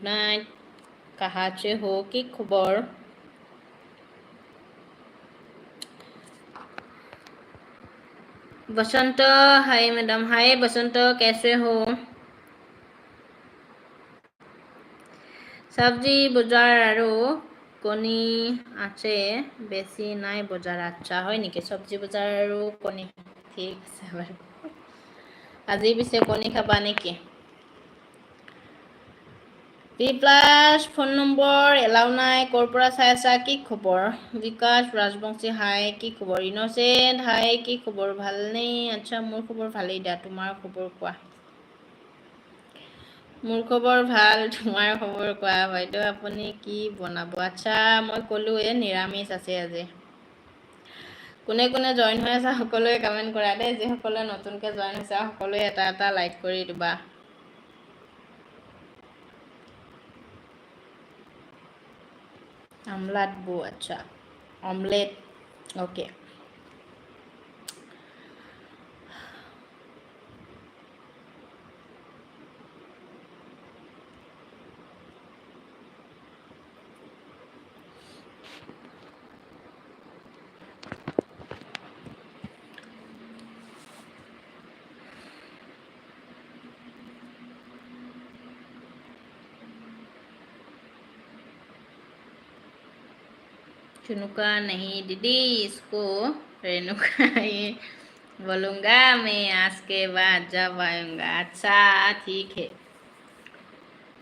night कहाँ से हो की खबर बसंत हाय मैडम हाय बसंत कैसे हो सब्जी बजार আৰু কণী আছে বেছি নাই বজাৰ আচ্ছা হয় নেকি সब्जी বজাৰ আৰু কণী ঠিক আছে বাৰু আজি পিছে কণী খাবা নেকি B plus phone number allow নাই কৰ পৰা চাই আছা কি খবৰ বিকাশ ৰাজবংশী হাই কি খবৰ ইনোসেন্ট হাই কি খবৰ ভালনে আচ্ছা মোৰ খবৰ ভালেই দিয়া তোমাৰ খবৰ কোৱা মোৰ খবৰ ভাল তোমাৰ খবৰ কোৱা বাইদেউ আপুনি কি বনাব আচ্ছা মই ক'লো নিৰামিষ আছে আজি কোনে কোনে জয়েন হৈ আছে সকলোৱে কমেন্ট কৰা দেই যিসকলে নতুনকৈ জয়েন হৈছে সকলোৱে এটা এটা লাইক কৰি দিবা আমলাত বো আচ্ছা অমলেট ওকে चुनुका नहीं दीदी इसको रेणुका ये बोलूँगा मैं आज के बाद जब आऊँगा अच्छा ठीक है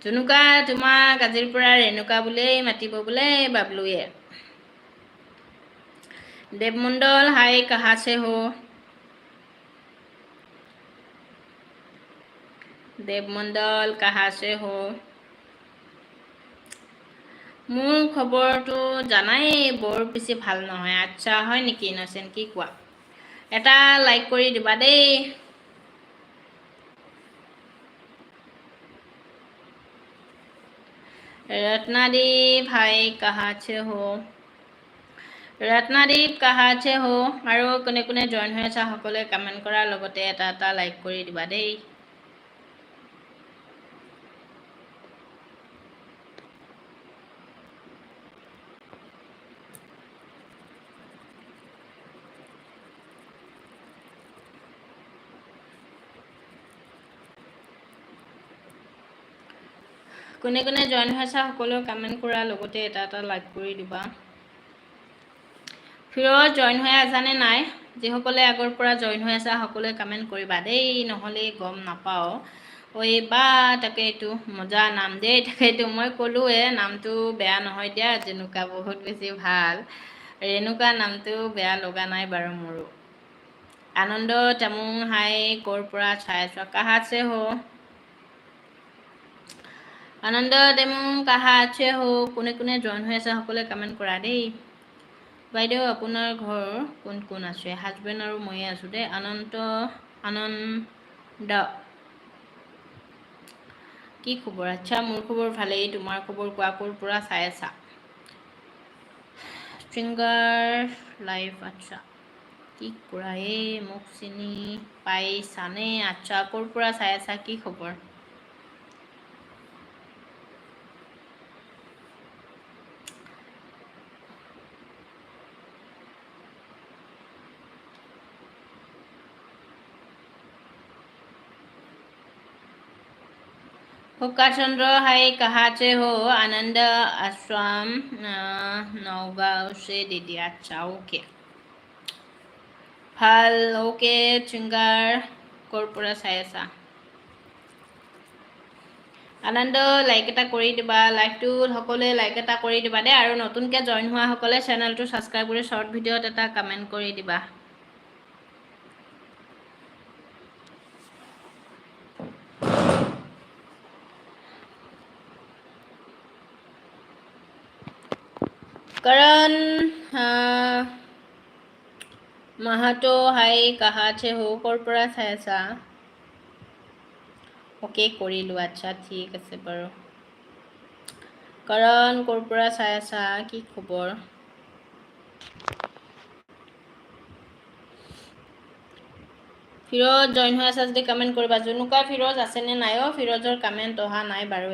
चुनुका তোমাক আজিৰ পৰা ৰেণুকা বুলিয়েই মাতিব বোলে বাবলুয়ে দেৱমণ্ডল হাই कहाँ से हो দেৱমণ্ডল कहाँ से हो মোৰ খবৰটো জানাই বৰ বেছি ভাল নহয় আচ্ছা হয় নেকি ইনোসেন্ট কি কোৱা এটা লাইক কৰি দিবা দেই रत्नादीप हाय कहाँ से हो रत्नादीप कहाँ से हो আৰু কোনে কোনে জয়েন হৈ আছে সকলোৱে কমেন্ট কৰাৰ লগতে এটা এটা লাইক কৰি দিবা দেই কোনে কোনে জয়েন হৈ আছে সকলোৱে কমেন্ট কৰাৰ লগতে এটা এটা লাইক কৰি দিবা ফিৰোজ জয়েন হৈ আছানে নাই যিসকলে আগৰ পৰা জয়েন হৈ আছে সকলোৱে কমেন্ট কৰিবা দেই নহলে গম নাপাও ঐ বা তাকে এইটো মজা নাম দেই তাকে এইটো মই ক'লোৱে নামটো বেয়া নহয় দিয়া যেনুকা বহুত বেছি ভাল ৰেণুকা নামটো বেয়া লগা নাই বাৰু মোৰো আনন্দ তামুং হাই কৰ পৰা চাই আছা কাহা से हो আনন্দ তামুং কাহা से हो কোনে কোনে জয়েন হৈ আছে সকলোৱে কমেন্ট কৰা দেই বাইদেউ আপোনাৰ ঘৰ কোন কোন আছে হাজবেণ্ড আৰু ময়ে আছো দেই আনন্দ কি খবৰ আচ্ছা মোৰ খবৰ ভালেই তোমাৰ খবৰ কোৱা ক'ৰ পৰা চাই আছা ষ্ট্ৰিংগাৰ লাইফ আচ্ছা কি কৰা মোক চিনি পাইছানে আচ্ছা ক'ৰ পৰা চাই আছা কি খবৰ हुक्का चंद्र हाय कहाँ से हो आनंद आश्रम नौगांव से दीदी अच्छा ओके ভাল ओके চিংগাৰ ক'ৰ পৰা চাই আছা আনন্দ লাইক এটা কৰি দিবা লাইকটো সকলোৱে লাইক এটা কৰি দিবা দেই আৰু নতুনকৈ জয়েন হোৱা সকলে চেনেলটো সাবস্ক্ৰাইব কৰি শৰ্ট ভিডিঅ'ত এটা কমেন্ট কৰি দিবা करण মাহাতো হাই कहाँ से हो ক'ৰ পৰা চাই আছা ওকে কৰিলো আচ্ছা ঠিক আছে বাৰু কাৰণ ক'ৰ পৰা চাই আছা কি খবৰ ফিৰোজ জয়েন হৈ আছে যদি কমেন্ট কৰিবা জুনুকা ফিৰোজ আছে নে নাই ফিৰোজৰ কমেন্ট অহা নাই বাৰু